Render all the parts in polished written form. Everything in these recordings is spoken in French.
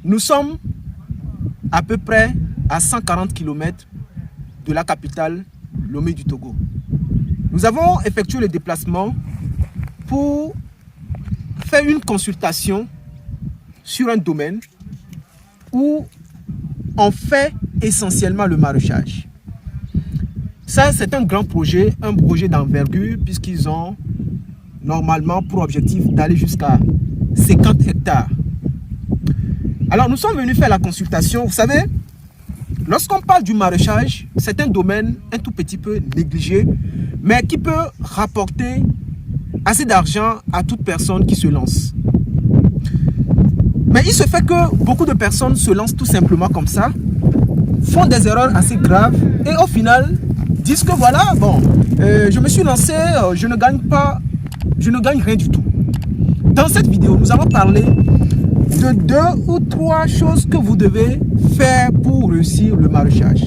Nous sommes à peu près à 140 km de la capitale, Lomé du Togo. Nous avons effectué le déplacement pour faire une consultation sur un domaine où on fait essentiellement le maraîchage. Ça, c'est un grand projet, un projet d'envergure, puisqu'ils ont normalement pour objectif d'aller jusqu'à 50 hectares. Alors, nous sommes venus faire la consultation. Vous savez, lorsqu'on parle du maraîchage, c'est un domaine un tout petit peu négligé, mais qui peut rapporter assez d'argent à toute personne qui se lance. Mais il se fait que beaucoup de personnes se lancent tout simplement comme ça, font des erreurs assez graves et au final disent que voilà, bon, je me suis lancé, je ne gagne rien du tout. Dans cette vidéo, nous allons parler de 2 ou 3 choses que vous devez faire pour réussir le maraîchage.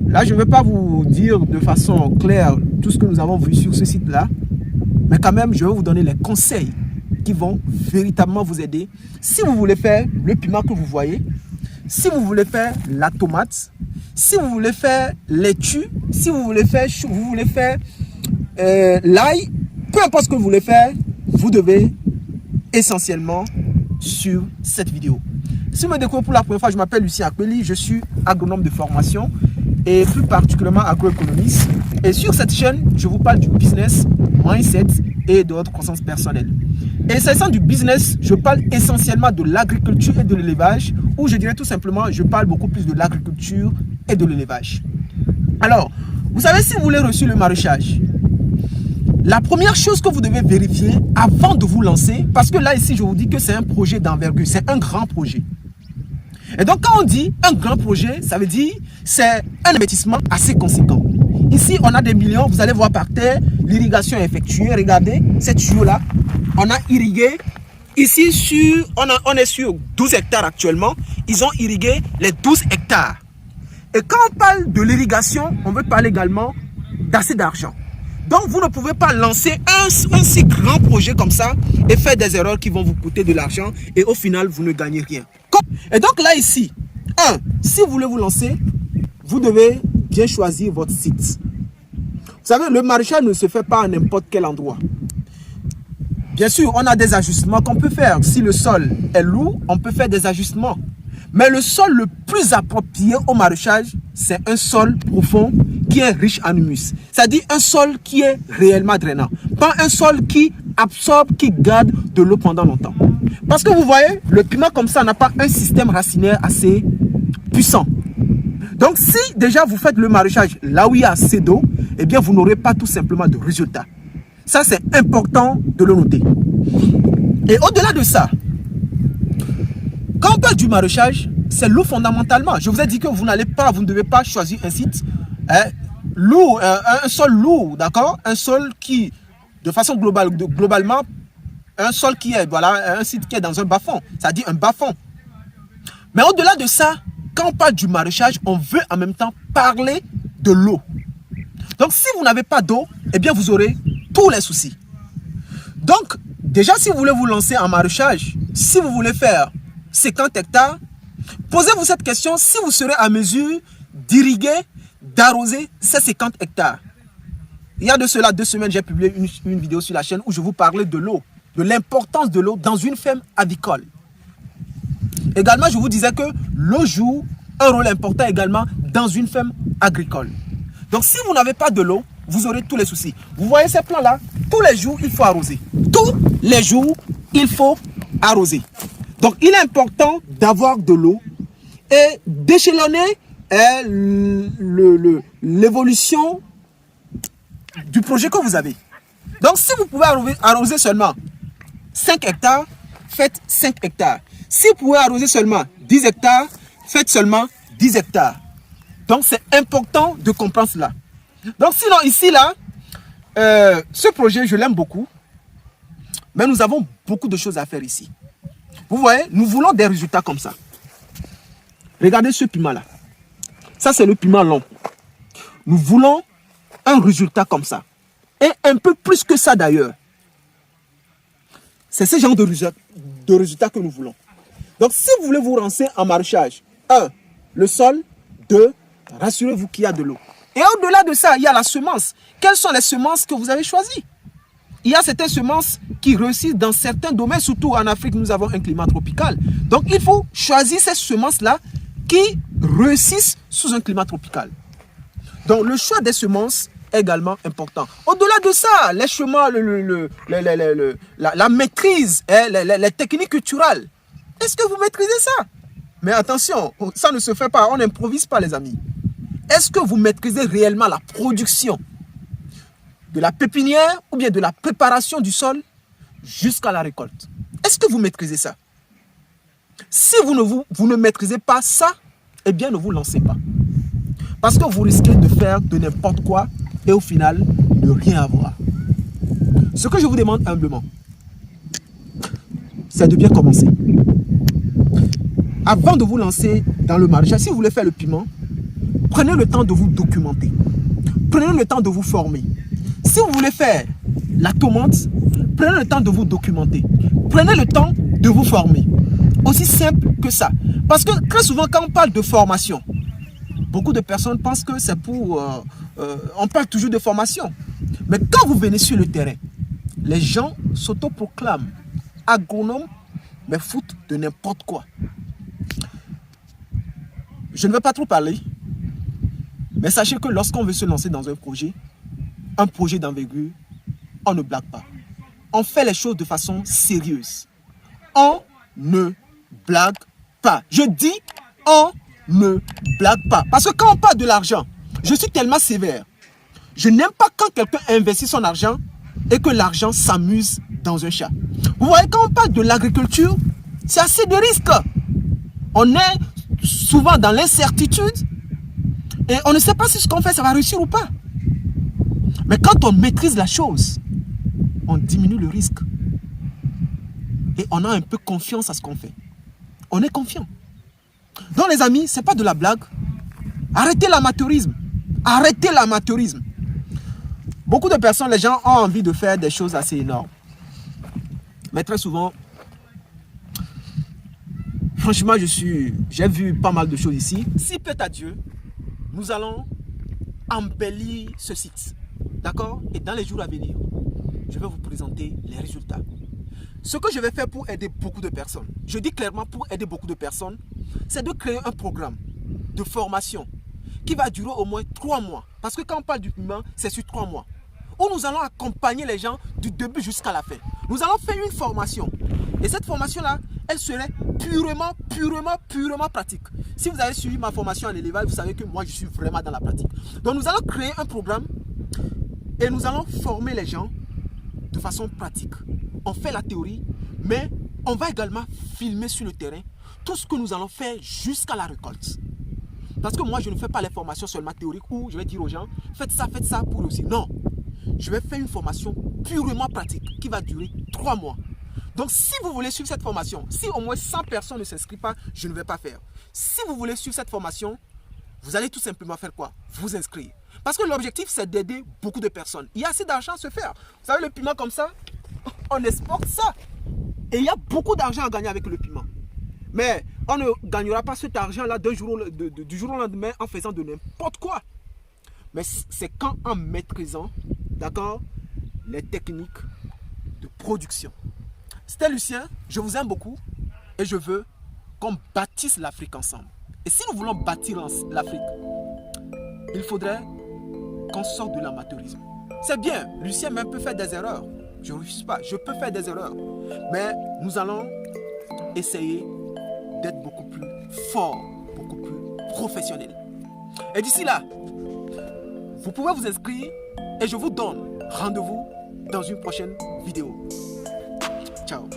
Là, je ne vais pas vous dire de façon claire tout ce que nous avons vu sur ce site-là, mais quand même, je vais vous donner les conseils qui vont véritablement vous aider. Si vous voulez faire le piment que vous voyez, si vous voulez faire la tomate, si vous voulez faire laitue, si vous voulez faire l'ail, peu importe ce que vous voulez faire, vous devez essentiellement sur cette vidéo. Si vous me découvrez pour la première fois, je m'appelle Lucien Akpeli, je suis agronome de formation et plus particulièrement agroéconomiste. Et sur cette chaîne, je vous parle du business, mindset et de votre croissance personnelle. Et s'agissant du business, je parle essentiellement de l'agriculture et de l'élevage, ou je dirais tout simplement, je parle beaucoup plus de l'agriculture et de l'élevage. Alors, vous savez, si vous voulez réussir le maraîchage, la première chose que vous devez vérifier avant de vous lancer, parce que là ici je vous dis que c'est un projet d'envergure, c'est un grand projet. Et donc quand on dit un grand projet, ça veut dire c'est un investissement assez conséquent. Ici on a des millions, vous allez voir par terre, l'irrigation est effectuée. Regardez cette tuyau là, on a irrigué. Ici on est sur 12 hectares actuellement, ils ont irrigué les 12 hectares. Et quand on parle de l'irrigation, on veut parler également d'assez d'argent. Donc, vous ne pouvez pas lancer un si grand projet comme ça et faire des erreurs qui vont vous coûter de l'argent et au final, vous ne gagnez rien. Et donc là, ici, si vous voulez vous lancer, vous devez bien choisir votre site. Vous savez, le maraîchage ne se fait pas à n'importe quel endroit. Bien sûr, on a des ajustements qu'on peut faire. Si le sol est lourd, on peut faire des ajustements. Mais le sol le plus approprié au maraîchage, c'est un sol profond qui est riche en humus. C'est-à-dire un sol qui est réellement drainant. Pas un sol qui absorbe, qui garde de l'eau pendant longtemps. Parce que vous voyez, le piment comme ça n'a pas un système racinaire assez puissant. Donc si déjà vous faites le maraîchage là où il y a assez d'eau, eh bien vous n'aurez pas tout simplement de résultats. Ça c'est important de le noter. Et au-delà de ça, quand on parle du maraîchage, c'est l'eau fondamentalement. Je vous ai dit que vous ne devez pas choisir un site lourd, un sol lourd, d'accord? Un sol qui, de façon globalement, un sol qui est, voilà, un site qui est dans un bas-fond, c'est-à-dire un bas-fond. Mais au-delà de ça, quand on parle du maraîchage, on veut en même temps parler de l'eau. Donc si vous n'avez pas d'eau, eh bien vous aurez tous les soucis. Donc, déjà si vous voulez vous lancer en maraîchage, si vous voulez faire 50 hectares, posez-vous cette question si vous serez à mesure d'irriguer, d'arroser ces 50 hectares. Il y a de cela 2 semaines, j'ai publié une vidéo sur la chaîne où je vous parlais de l'eau, de l'importance de l'eau dans une ferme avicole. Également, je vous disais que l'eau joue un rôle important également dans une ferme agricole. Donc, si vous n'avez pas de l'eau, vous aurez tous les soucis. Vous voyez ces plants-là, tous les jours, il faut arroser. Tous les jours, il faut arroser. Donc, il est important d'avoir de l'eau et d'échelonner l'évolution du projet que vous avez. Donc, si vous pouvez arroser seulement 5 hectares, faites 5 hectares. Si vous pouvez arroser seulement 10 hectares, faites seulement 10 hectares. Donc, c'est important de comprendre cela. Donc, sinon, ici, là, ce projet, je l'aime beaucoup. Mais nous avons beaucoup de choses à faire ici. Vous voyez, nous voulons des résultats comme ça. Regardez ce piment-là. Ça, c'est le piment long. Nous voulons un résultat comme ça. Et un peu plus que ça d'ailleurs. C'est ce genre de résultat que nous voulons. Donc, si vous voulez vous lancer en maraîchage, 1, le sol. 2, rassurez-vous qu'il y a de l'eau. Et au-delà de ça, il y a la semence. Quelles sont les semences que vous avez choisies? Il y a certaines semences qui réussissent dans certains domaines, surtout en Afrique, nous avons un climat tropical. Donc, il faut choisir ces semences-là qui réussissent sous un climat tropical. Donc, le choix des semences est également important. Au-delà de ça, les chemins, la maîtrise, les techniques culturelles. Est-ce que vous maîtrisez ça? Mais attention, ça ne se fait pas, on n'improvise pas les amis. Est-ce que vous maîtrisez réellement la production de la pépinière ou bien de la préparation du sol jusqu'à la récolte? Est-ce que vous maîtrisez ça? Si vous ne maîtrisez pas ça, eh bien ne vous lancez pas. Parce que vous risquez de faire de n'importe quoi et au final, ne rien avoir. Ce que je vous demande humblement, c'est de bien commencer. Avant de vous lancer dans le maraîchage, si vous voulez faire le piment, prenez le temps de vous documenter. Prenez le temps de vous former. Si vous voulez faire la tomate, prenez le temps de vous documenter. Prenez le temps de vous former. Aussi simple que ça. Parce que très souvent, quand on parle de formation, beaucoup de personnes pensent que c'est pour... on parle toujours de formation. Mais quand vous venez sur le terrain, les gens s'autoproclament agronomes, mais foutent de n'importe quoi. Je ne vais pas trop parler, mais sachez que lorsqu'on veut se lancer dans un projet d'envergure, on ne blague pas. On fait les choses de façon sérieuse. On ne blague pas. Je dis, on ne blague pas. Parce que quand on parle de l'argent, je suis tellement sévère. Je n'aime pas quand quelqu'un investit son argent et que l'argent s'amuse dans un chat. Vous voyez, quand on parle de l'agriculture, c'est assez de risques. On est souvent dans l'incertitude et on ne sait pas si ce qu'on fait, ça va réussir ou pas. Mais quand on maîtrise la chose, on diminue le risque. Et on a un peu confiance à ce qu'on fait. On est confiant. Donc les amis, ce n'est pas de la blague. Arrêtez l'amateurisme. Arrêtez l'amateurisme. Beaucoup de personnes, les gens ont envie de faire des choses assez énormes. Mais très souvent, franchement, j'ai vu pas mal de choses ici. Si plaît à Dieu, nous allons embellir ce site. D'accord? Et dans les jours à venir, je vais vous présenter les résultats. Ce que je vais faire pour aider beaucoup de personnes, je dis clairement pour aider beaucoup de personnes, c'est de créer un programme de formation qui va durer au moins 3 mois. Parce que quand on parle du piment, c'est sur 3 mois. Où nous allons accompagner les gens du début jusqu'à la fin. Nous allons faire une formation. Et cette formation-là, elle serait purement pratique. Si vous avez suivi ma formation en élevage, vous savez que moi, je suis vraiment dans la pratique. Donc, nous allons créer un programme et nous allons former les gens de façon pratique. On fait la théorie, mais on va également filmer sur le terrain tout ce que nous allons faire jusqu'à la récolte. Parce que moi, je ne fais pas les formations seulement théoriques où je vais dire aux gens, faites ça pour réussir. Non, je vais faire une formation purement pratique qui va durer 3 mois. Donc, si vous voulez suivre cette formation, si au moins 100 personnes ne s'inscrivent pas, je ne vais pas faire. Si vous voulez suivre cette formation, vous allez tout simplement faire quoi? Vous inscrire. Parce que l'objectif, c'est d'aider beaucoup de personnes. Il y a assez d'argent à se faire. Vous savez, le piment comme ça, on exporte ça. Et il y a beaucoup d'argent à gagner avec le piment. Mais on ne gagnera pas cet argent-là du jour au lendemain en faisant de n'importe quoi. Mais c'est quand en maîtrisant, d'accord, les techniques de production. C'était Lucien, je vous aime beaucoup et je veux qu'on bâtisse l'Afrique ensemble. Et si nous voulons bâtir l'Afrique, il faudrait qu'on sorte de l'amateurisme. C'est bien, Lucien même peut faire des erreurs. Je ne refuse pas, je peux faire des erreurs. Mais nous allons essayer d'être beaucoup plus fort, beaucoup plus professionnel. Et d'ici là, vous pouvez vous inscrire et je vous donne rendez-vous dans une prochaine vidéo. Ciao.